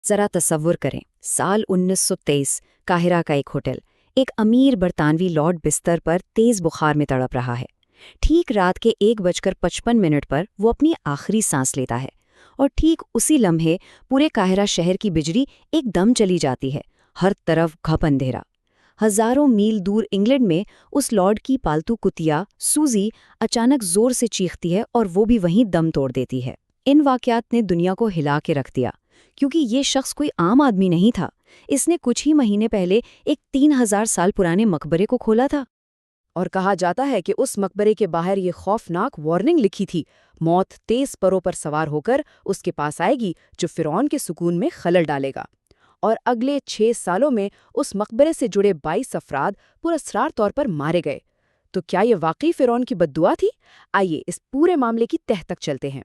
ذرا تصور کریں، سال 1923 قاہرہ کا ایک ہوٹل، ایک امیر برطانوی لارڈ بستر پر تیز بخار میں تڑپ رہا ہے۔ ٹھیک رات کے 1:55 پر وہ اپنی آخری سانس لیتا ہے، اور ٹھیک اسی لمحے پورے قاہرہ شہر کی بجلی ایک دم چلی جاتی ہے، ہر طرف گھپ اندھیرا۔ ہزاروں میل دور انگلینڈ میں اس لارڈ کی پالتو کتیا سوزی اچانک زور سے چیختی ہے اور وہ بھی وہیں دم توڑ دیتی ہے۔ ان واقعات نے دنیا کو ہلا کے رکھ دیا، کیونکہ یہ شخص کوئی عام آدمی نہیں تھا۔ اس نے کچھ ہی مہینے پہلے ایک 3000 سال پرانے مقبرے کو کھولا تھا۔ اور کہا جاتا ہے کہ اس مقبرے کے باہر یہ خوفناک وارننگ لکھی تھی: موت تیز پروں پر سوار ہو کر اس کے پاس آئے گی، جو فرعون کے سکون میں خلل ڈالے گا۔ اور اگلے 6 سالوں میں اس مقبرے سے جڑے 22 افراد پراسرار طور پر مارے گئے۔ تو کیا یہ واقعی فرعون کی بددعا تھی؟ آئیے اس پورے معاملے کی تہہ تک چلتے ہیں۔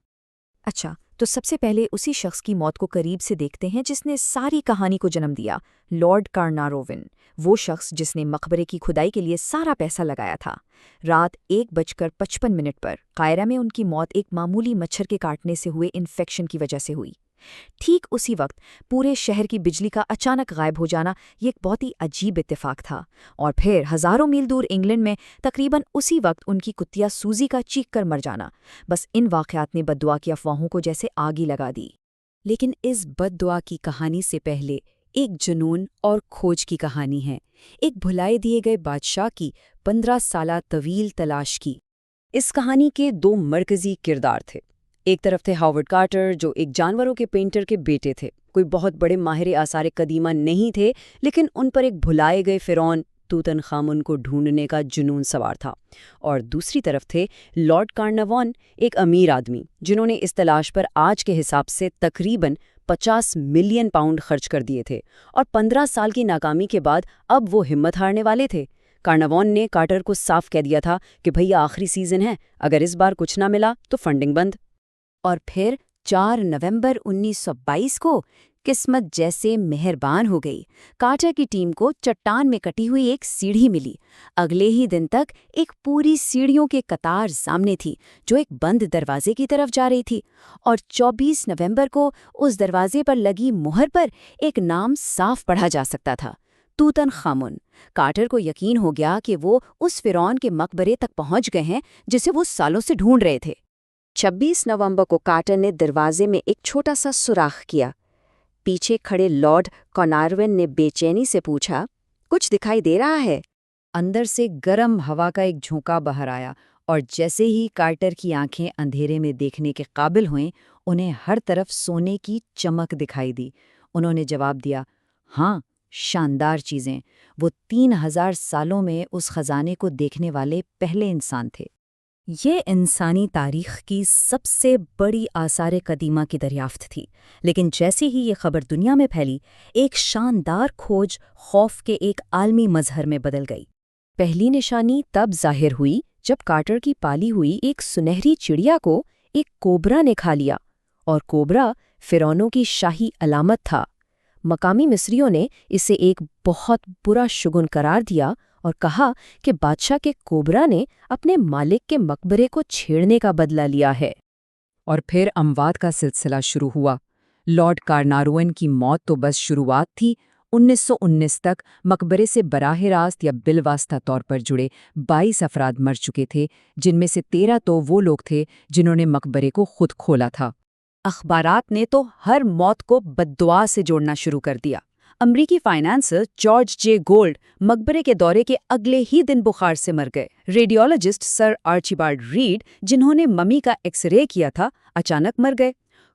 اچھا، تو سب سے پہلے اسی شخص کی موت کو قریب سے دیکھتے ہیں جس نے ساری کہانی کو جنم دیا، لارڈ کارناروون، وہ شخص جس نے مقبرے کی کھدائی کے لیے سارا پیسہ لگایا تھا۔ رات 1:55 پر قاہرہ میں ان کی موت ایک معمولی مچھر کے کاٹنے سے ہوئے انفیکشن کی وجہ سے ہوئی۔ ٹھیک اسی وقت پورے شہر کی بجلی کا اچانک غائب ہو جانا یہ ایک بہت ہی عجیب اتفاق تھا۔ اور پھر ہزاروں میل دور انگلینڈ میں تقریباً اسی وقت ان کی کتیا سوزی کا چیخ کر مر جانا۔ بس ان واقعات نے بددعا کی افواہوں کو جیسے آگ ہی لگا دی۔ لیکن اس بددعا کی کہانی سے پہلے ایک جنون اور کھوج کی کہانی ہے، ایک بھلائے دیے گئے بادشاہ کی 15 سالہ طویل تلاش کی۔ اس کہانی کے 2 مرکزی کردار تھے۔ ایک طرف تھے ہاورڈ کارٹر، جو ایک جانوروں کے پینٹر کے بیٹے تھے، کوئی بہت بڑے ماہر آثار قدیمہ نہیں تھے، لیکن ان پر ایک بھلائے گئے فرعون توتن خامن کو ڈھونڈنے کا جنون سوار تھا۔ اور دوسری طرف تھے لارڈ کارناوون، ایک امیر آدمی جنہوں نے اس تلاش پر آج کے حساب سے تقریباً 50 ملین پاؤنڈ خرچ کر دیے تھے، اور 15 سال کی ناکامی کے بعد اب وہ ہمت ہارنے والے تھے۔ کارناوون نے کارٹر کو صاف کہہ دیا تھا کہ بھیا آخری سیزن ہے، اگر اس بار کچھ نہ ملا تو فنڈنگ بند۔ اور پھر 4 نومبر 1922 کو قسمت جیسے مہربان ہو گئی۔ کارٹر کی ٹیم کو چٹان میں کٹی ہوئی ایک سیڑھی ملی۔ اگلے ہی دن تک ایک پوری سیڑھیوں کے قطار سامنے تھی جو ایک بند دروازے کی طرف جا رہی تھی، اور 24 نومبر کو اس دروازے پر لگی مہر پر ایک نام صاف پڑھا جا سکتا تھا: توتن خامن۔ کارٹر کو یقین ہو گیا کہ وہ اس فرعون کے مقبرے تک پہنچ گئے ہیں جسے وہ سالوں سے ڈھونڈ رہے تھے۔ 26 نومبر کو کارٹر نے دروازے میں ایک چھوٹا سا سوراخ کیا۔ پیچھے کھڑے لارڈ کارناروون نے بے چینی سے پوچھا، کچھ دکھائی دے رہا ہے؟ اندر سے گرم ہوا کا ایک جھونکا باہر آیا، اور جیسے ہی کارٹر کی آنکھیں اندھیرے میں دیکھنے کے قابل ہوئیں، انہیں ہر طرف سونے کی چمک دکھائی دی۔ انہوں نے جواب دیا، ہاں، شاندار چیزیں۔ وہ 3000 سالوں میں اس خزانے کو دیکھنے والے پہلے انسان تھے۔ یہ انسانی تاریخ کی سب سے بڑی آثار قدیمہ کی دریافت تھی، لیکن جیسے ہی یہ خبر دنیا میں پھیلی، ایک شاندار کھوج خوف کے ایک عالمی مظہر میں بدل گئی۔ پہلی نشانی تب ظاہر ہوئی جب کارٹر کی پالی ہوئی ایک سنہری چڑیا کو ایک کوبرا نے کھا لیا، اور کوبرا فرعونوں کی شاہی علامت تھا۔ مقامی مصریوں نے اسے ایک بہت برا شگن قرار دیا اور کہا کہ بادشاہ کے کوبرا نے اپنے مالک کے مقبرے کو چھیڑنے کا بدلہ لیا ہے۔ اور پھر اموات کا سلسلہ شروع ہوا۔ لارڈ کارناروون کی موت تو بس شروعات تھی۔ 1919 تک مقبرے سے براہ راست یا بالواسطہ طور پر جڑے 22 افراد مر چکے تھے، جن میں سے 13 تو وہ لوگ تھے جنہوں نے مقبرے کو خود کھولا تھا۔ اخبارات نے تو ہر موت کو بددعا سے جوڑنا شروع کر دیا۔ امریکی فائنانسر جارج جے گولڈ مقبرے کے دورے کے اگلے ہی دن بخار سے مر گئے۔ ریڈیولوجسٹ سر آرچیبالڈ ریڈ، جنہوں نے ممی کا ایکس رے کیا تھا، اچانک مر گئے۔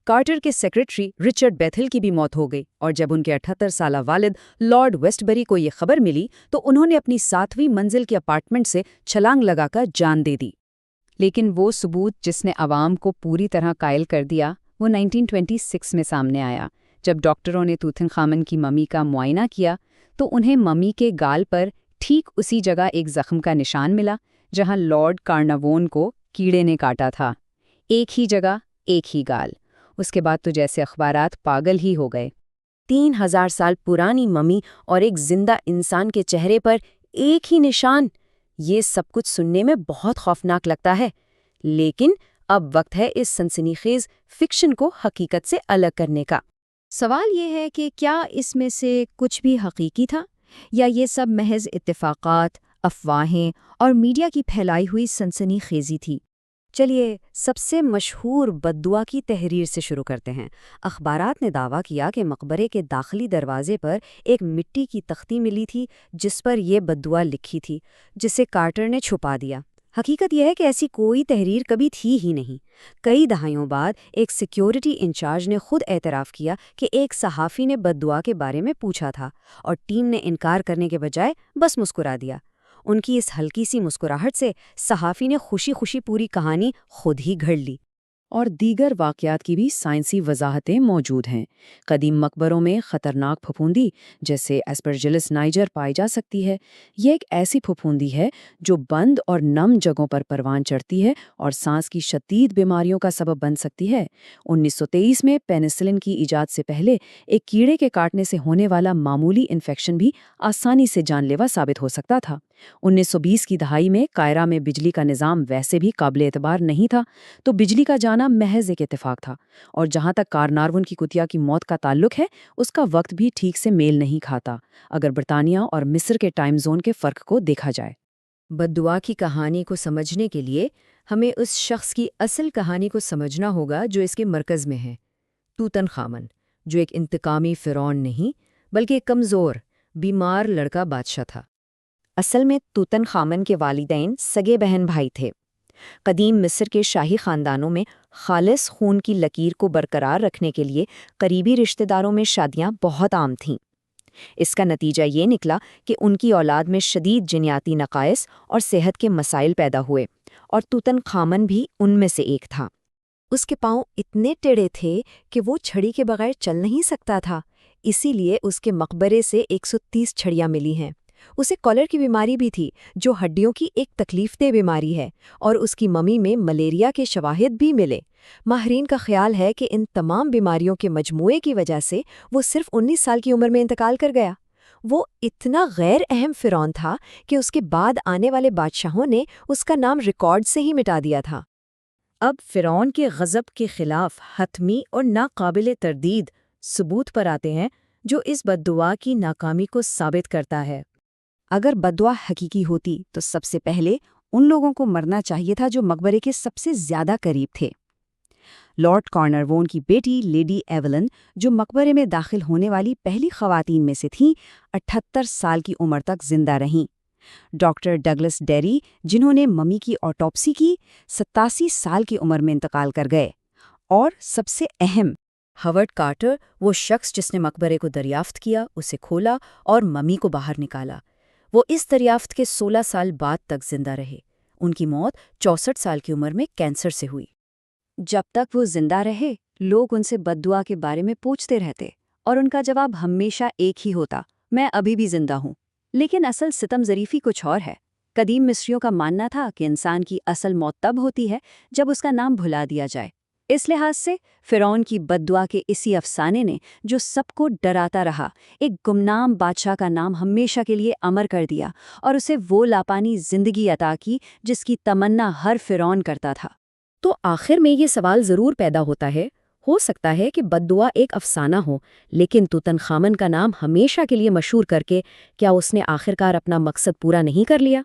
کارٹر کے سیکریٹری رچرڈ بیتھل کی بھی موت ہو گئی، اور جب ان کے 78 سالہ والد لارڈ ویسٹبری کو یہ خبر ملی تو انہوں نے اپنی 7ویں منزل کے اپارٹمنٹ سے چھلانگ لگا کر جان دے دی۔ لیکن وہ ثبوت جس نے عوام کو پوری طرح قائل کر دیا، وہ 1926 میں سامنے آیا، جب ڈاکٹروں نے توتن خامن کی ممی کا معائنہ کیا تو انہیں ممی کے گال پر ٹھیک اسی جگہ ایک زخم کا نشان ملا جہاں لارڈ کارناوون کو کیڑے نے کاٹا تھا۔ ایک ہی جگہ، ایک ہی گال۔ اس کے بعد تو جیسے اخبارات پاگل ہی ہو گئے۔ 3000 سال پرانی ممی اور ایک زندہ انسان کے چہرے پر ایک ہی نشان، یہ سب کچھ سننے میں بہت خوفناک لگتا ہے، لیکن اب وقت ہے اس سنسنی خیز فکشن کو حقیقت سے الگ کرنے کا۔ سوال یہ ہے کہ کیا اس میں سے کچھ بھی حقیقی تھا یا یہ سب محض اتفاقات، افواہیں اور میڈیا کی پھیلائی ہوئی سنسنی خیزی تھی؟ چلیے سب سے مشہور بد دعا کی تحریر سے شروع کرتے ہیں۔ اخبارات نے دعویٰ کیا کہ مقبرے کے داخلی دروازے پر ایک مٹی کی تختی ملی تھی جس پر یہ بد دعا لکھی تھی، جسے کارٹر نے چھپا دیا۔ حقیقت یہ ہے کہ ایسی کوئی تحریر کبھی تھی ہی نہیں۔ کئی دہائیوں بعد ایک سیکیورٹی انچارج نے خود اعتراف کیا کہ ایک صحافی نے بد دعا کے بارے میں پوچھا تھا اور ٹیم نے انکار کرنے کے بجائے بس مسکرا دیا۔ ان کی اس ہلکی سی مسکراہٹ سے صحافی نے خوشی خوشی پوری کہانی خود ہی گھڑ لی۔ اور دیگر واقعات کی بھی سائنسی وضاحتیں موجود ہیں۔ قدیم مقبروں میں خطرناک پھپھوندی جیسے ایسپرجلس نائجر پائی جا سکتی ہے۔ یہ ایک ایسی پھپھوندی ہے جو بند اور نم جگہوں پر پروان چڑھتی ہے اور سانس کی شدید بیماریوں کا سبب بن سکتی ہے۔ 1923 میں پینسلن کی ایجاد سے پہلے ایک کیڑے کے کاٹنے سے ہونے والا معمولی انفیکشن بھی آسانی سے جان لیوا ثابت ہو سکتا تھا۔ 1920 کی دہائی میں قاہرہ میں بجلی کا نظام ویسے بھی قابل اعتبار نہیں تھا، تو بجلی کا جانا محض ایک اتفاق تھا۔ اور جہاں تک کارنارون کی کتیا کی موت کا تعلق ہے، اس کا وقت بھی ٹھیک سے میل نہیں کھاتا اگر برطانیہ اور مصر کے ٹائم زون کے فرق کو دیکھا جائے۔ بد دعا کی کہانی کو سمجھنے کے لیے ہمیں اس شخص کی اصل کہانی کو سمجھنا ہوگا جو اس کے مرکز میں ہے، توتن خامن، جو ایک انتقامی فرعون نہیں بلکہ ایک کمزور، بیمار لڑکا بادشاہ تھا۔ اصل میں توتن خامن کے والدین سگے بہن بھائی تھے۔ قدیم مصر کے شاہی خاندانوں میں خالص خون کی لکیر کو برقرار رکھنے کے لیے قریبی رشتہ داروں میں شادیاں بہت عام تھیں۔ اس کا نتیجہ یہ نکلا کہ ان کی اولاد میں شدید جنیاتی نقائص اور صحت کے مسائل پیدا ہوئے، اور توتن خامن بھی ان میں سے ایک تھا۔ اس کے پاؤں اتنے ٹیڑھے تھے کہ وہ چھڑی کے بغیر چل نہیں سکتا تھا، اسی لیے اس کے مقبرے سے 130 چھڑیاں ملی ہیں۔ اسے کالر کی بیماری بھی تھی، جو ہڈیوں کی ایک تکلیف دہ بیماری ہے، اور اس کی ممی میں ملیریا کے شواہد بھی ملے۔ ماہرین کا خیال ہے کہ ان تمام بیماریوں کے مجموعے کی وجہ سے وہ صرف 19 سال کی عمر میں انتقال کر گیا۔ وہ اتنا غیر اہم فرعون تھا کہ اس کے بعد آنے والے بادشاہوں نے اس کا نام ریکارڈ سے ہی مٹا دیا تھا۔ اب فرعون کے غضب کے خلاف حتمی اور ناقابل تردید ثبوت پر آتے ہیں، جو اس بد دعا کی ناکامی کو ثابت کرتا ہے۔ اگر بد دعا حقیقی ہوتی تو سب سے پہلے ان لوگوں کو مرنا چاہیے تھا جو مقبرے کے سب سے زیادہ قریب تھے۔ لارڈ کارنارون کی بیٹی لیڈی ایولن، جو مقبرے میں داخل ہونے والی پہلی خواتین میں سے تھیں، 78 سال کی عمر تک زندہ رہیں۔ ڈاکٹر ڈگلس ڈیری، جنہوں نے ممی کی آٹوپسی کی، 87 سال کی عمر میں انتقال کر گئے۔ اور سب سے اہم، ہاورڈ کارٹر، وہ شخص جس نے مقبرے کو دریافت کیا، اسے کھولا اور ممی کو باہر نکالا، وہ اس دریافت کے 16 سال بعد تک زندہ رہے۔ ان کی موت 64 سال کی عمر میں کینسر سے ہوئی۔ جب تک وہ زندہ رہے، لوگ ان سے بد دعا کے بارے میں پوچھتے رہتے، اور ان کا جواب ہمیشہ ایک ہی ہوتا: میں ابھی بھی زندہ ہوں۔ لیکن اصل ستم ظریفی کچھ اور ہے۔ قدیم مصریوں کا ماننا تھا کہ انسان کی اصل موت تب ہوتی ہے جب اس کا نام بھلا دیا جائے۔ اس لحاظ سے فرعون کی بد دعا کے اسی افسانے نے، جو سب کو ڈراتا رہا، ایک گمنام بادشاہ کا نام ہمیشہ کے لیے امر کر دیا اور اسے وہ لاپانی زندگی عطا کی جس کی تمنا ہر فرعون کرتا تھا۔ تو آخر میں یہ سوال ضرور پیدا ہوتا ہے، ہو سکتا ہے کہ بد دعا ایک افسانہ ہو، لیکن توتن خامن کا نام ہمیشہ کے لیے مشہور کر کے کیا اس نے آخرکار اپنا مقصد پورا نہیں کر لیا؟